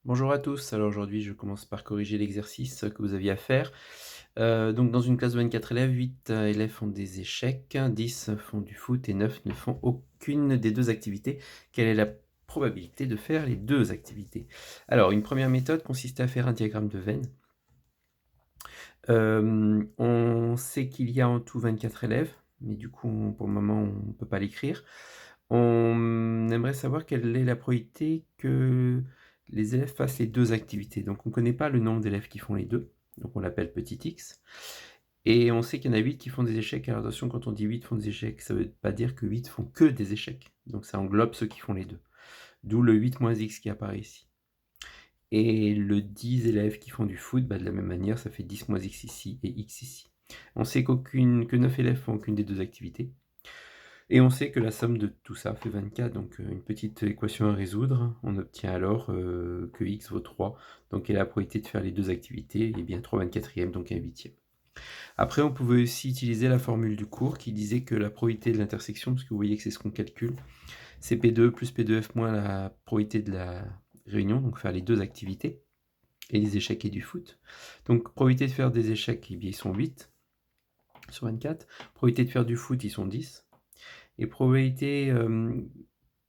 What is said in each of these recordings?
Bonjour à tous, alors aujourd'hui je commence par corriger l'exercice que vous aviez à faire. Donc dans une classe de 24 élèves, 8 élèves font des échecs, 10 font du foot et 9 ne font aucune des 2 activités. Quelle est la probabilité de faire les 2 activités? Alors une première méthode consistait à faire un diagramme de veine. On sait qu'il y a en tout 24 élèves, mais du coup pour le moment on ne peut pas l'écrire. On aimerait savoir quelle est la probabilité que les élèves fassent les 2 activités. Donc on ne connaît pas le nombre d'élèves qui font les 2, donc on l'appelle petit x. Et on sait qu'il y en a 8 qui font des échecs. Alors attention, quand on dit 8 font des échecs, ça ne veut pas dire que 8 font que des échecs. Donc ça englobe ceux qui font les 2. D'où le 8 moins x qui apparaît ici. Et le 10 élèves qui font du foot, de la même manière, ça fait 10 moins x ici et x ici. On sait que 9 élèves font aucune des 2 activités. Et on sait que la somme de tout ça fait 24, donc une petite équation à résoudre. On obtient alors que x vaut 3. Donc quelle est la probabilité de faire les 2 activités? Eh bien 3 24e, donc 1/8. Après, on pouvait aussi utiliser la formule du cours qui disait que la probabilité de l'intersection, parce que vous voyez que c'est ce qu'on calcule, c'est P2 plus P2F moins la probabilité de la réunion, donc faire les 2 activités, et les échecs et du foot. Donc probabilité de faire des échecs, eh bien, ils sont 8 sur 24. Probabilité de faire du foot, ils sont 10. Et probabilité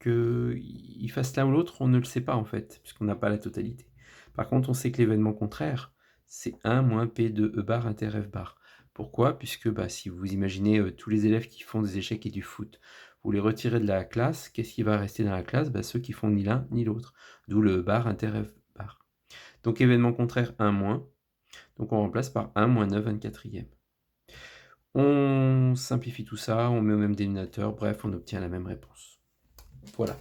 qu'ils fassent l'un ou l'autre, on ne le sait pas en fait, puisqu'on n'a pas la totalité. Par contre, on sait que l'événement contraire, c'est 1 moins P de E bar inter F bar. Pourquoi? Puisque si vous imaginez tous les élèves qui font des échecs et du foot, vous les retirez de la classe, qu'est-ce qui va rester dans la classe? Ceux qui font ni l'un ni l'autre. D'où le E bar inter F bar. Donc événement contraire 1 moins, donc on remplace par 1 moins 9 24e. On simplifie tout ça, on met au même dénominateur, bref, on obtient la même réponse. Voilà.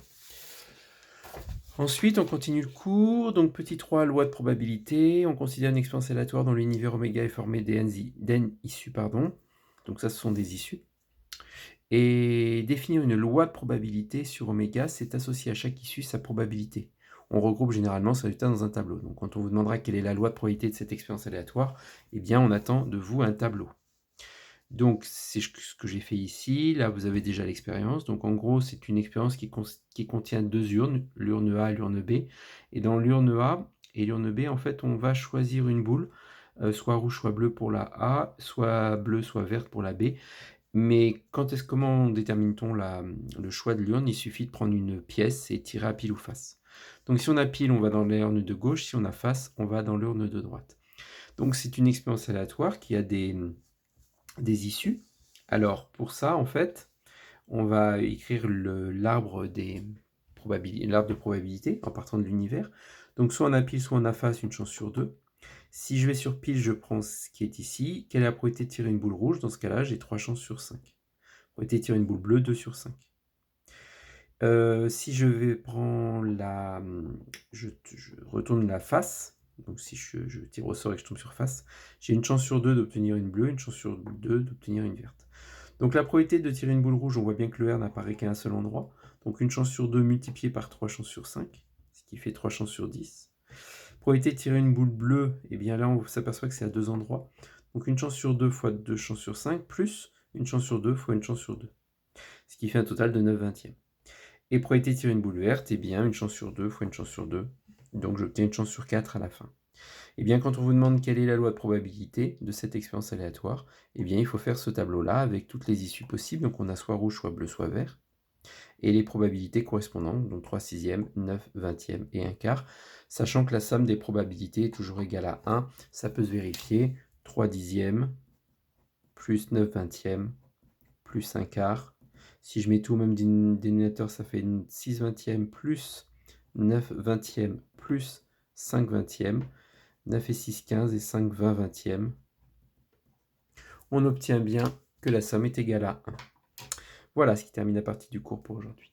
Ensuite, on continue le cours. Donc, petit 3, loi de probabilité. On considère une expérience aléatoire dont l'univers oméga est formé d'n issues. Donc, ça, ce sont des issues. Et définir une loi de probabilité sur oméga, c'est associer à chaque issue sa probabilité. On regroupe généralement ce résultat dans un tableau. Donc, quand on vous demandera quelle est la loi de probabilité de cette expérience aléatoire, eh bien, on attend de vous un tableau. Donc, c'est ce que j'ai fait ici. Là, vous avez déjà l'expérience. Donc, en gros, c'est une expérience qui contient 2 urnes, l'urne A et l'urne B. Et dans l'urne A et l'urne B, en fait, on va choisir une boule, soit rouge, soit bleue pour la A, soit bleue, soit verte pour la B. Mais comment détermine-t-on le choix de l'urne? Il suffit de prendre une pièce et tirer à pile ou face. Donc, si on a pile, on va dans l'urne de gauche. Si on a face, on va dans l'urne de droite. Donc, c'est une expérience aléatoire qui a des issues. Alors pour ça, en fait, on va écrire l'arbre de probabilité en partant de l'univers. Donc soit on a pile, soit on a face, une chance sur 2. Si je vais sur pile, je prends ce qui est ici. Quelle est la probabilité de tirer une boule rouge? Dans ce cas-là, j'ai 3 chances sur 5. Probabilité de tirer une boule bleue, 2 sur 5. Si je vais prendre je retourne la face, donc si je tire au sort et que je tombe sur face, j'ai une chance sur 2 d'obtenir une bleue, une chance sur 2 d'obtenir une verte. Donc la probabilité de tirer une boule rouge, on voit bien que le R n'apparaît qu'à un seul endroit. Donc une chance sur 2 multipliée par 3 chances sur 5, ce qui fait 3 chances sur 10. Probabilité de tirer une boule bleue, et bien là on s'aperçoit que c'est à 2 endroits. Donc une chance sur 2 fois 2 chances sur 5, plus une chance sur 2 fois une chance sur 2. Ce qui fait un total de 9 vingtièmes. Et probabilité de tirer une boule verte, eh bien une chance sur 2 fois une chance sur 2. Donc j'obtiens une chance sur 4 à la fin. Et bien quand on vous demande quelle est la loi de probabilité de cette expérience aléatoire, eh bien il faut faire ce tableau-là avec toutes les issues possibles. Donc on a soit rouge, soit bleu, soit vert. Et les probabilités correspondantes, donc 3 sixièmes, 9 vingtièmes et 1 quart. Sachant que la somme des probabilités est toujours égale à 1, ça peut se vérifier. 3 dixièmes plus 9 vingtièmes plus 1 quart. Si je mets tout au même dénominateur, ça fait 6 vingtièmes plus 9 vingtièmes plus 5 vingtièmes. 9 et 6, 15 et 5, 20 vingtièmes. On obtient bien que la somme est égale à 1. Voilà ce qui termine la partie du cours pour aujourd'hui.